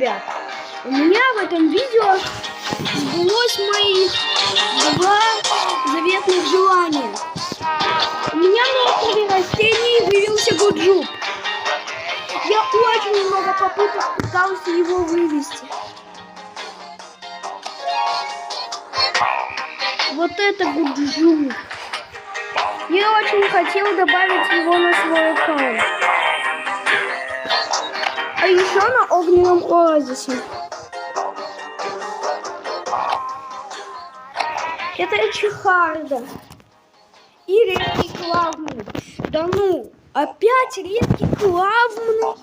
ребят, у меня в этом видео сбылось мои 2 заветных желания. У меня на острове растений вывелся Гуджуп. Я очень много попыток пытался его вывести. Вот это Гуджуп. Я очень хотел добавить его на свой аккаунт. А еще на огненном оазисе. Это чехарда. И редкий клавмный. Да ну, опять редкий клавмный.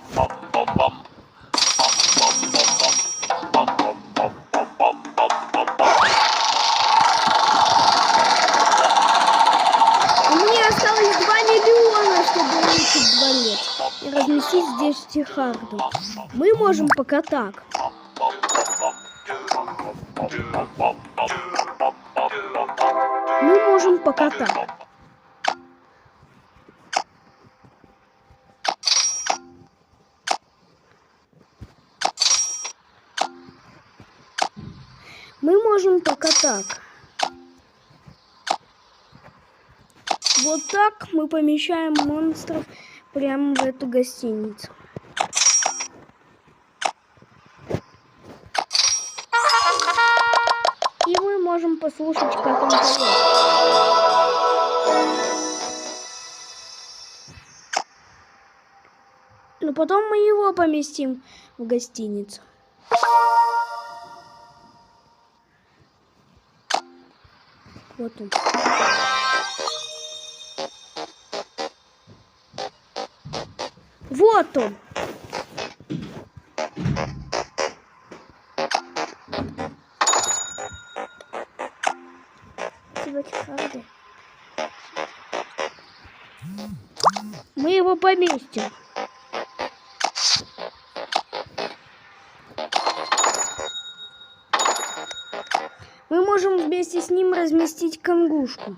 У меня осталось 2 миллиона, чтобы улучшить 2 лет. И разместить здесь чехарду. Мы можем пока так. Мы можем пока так. Мы можем пока так. Вот так мы помещаем монстров прямо в эту гостиницу. И мы можем послушать, как он поет. Но потом мы его поместим в гостиницу. Вот он. Вот он. Мы его поместим. Мы можем вместе с ним разместить конгушку.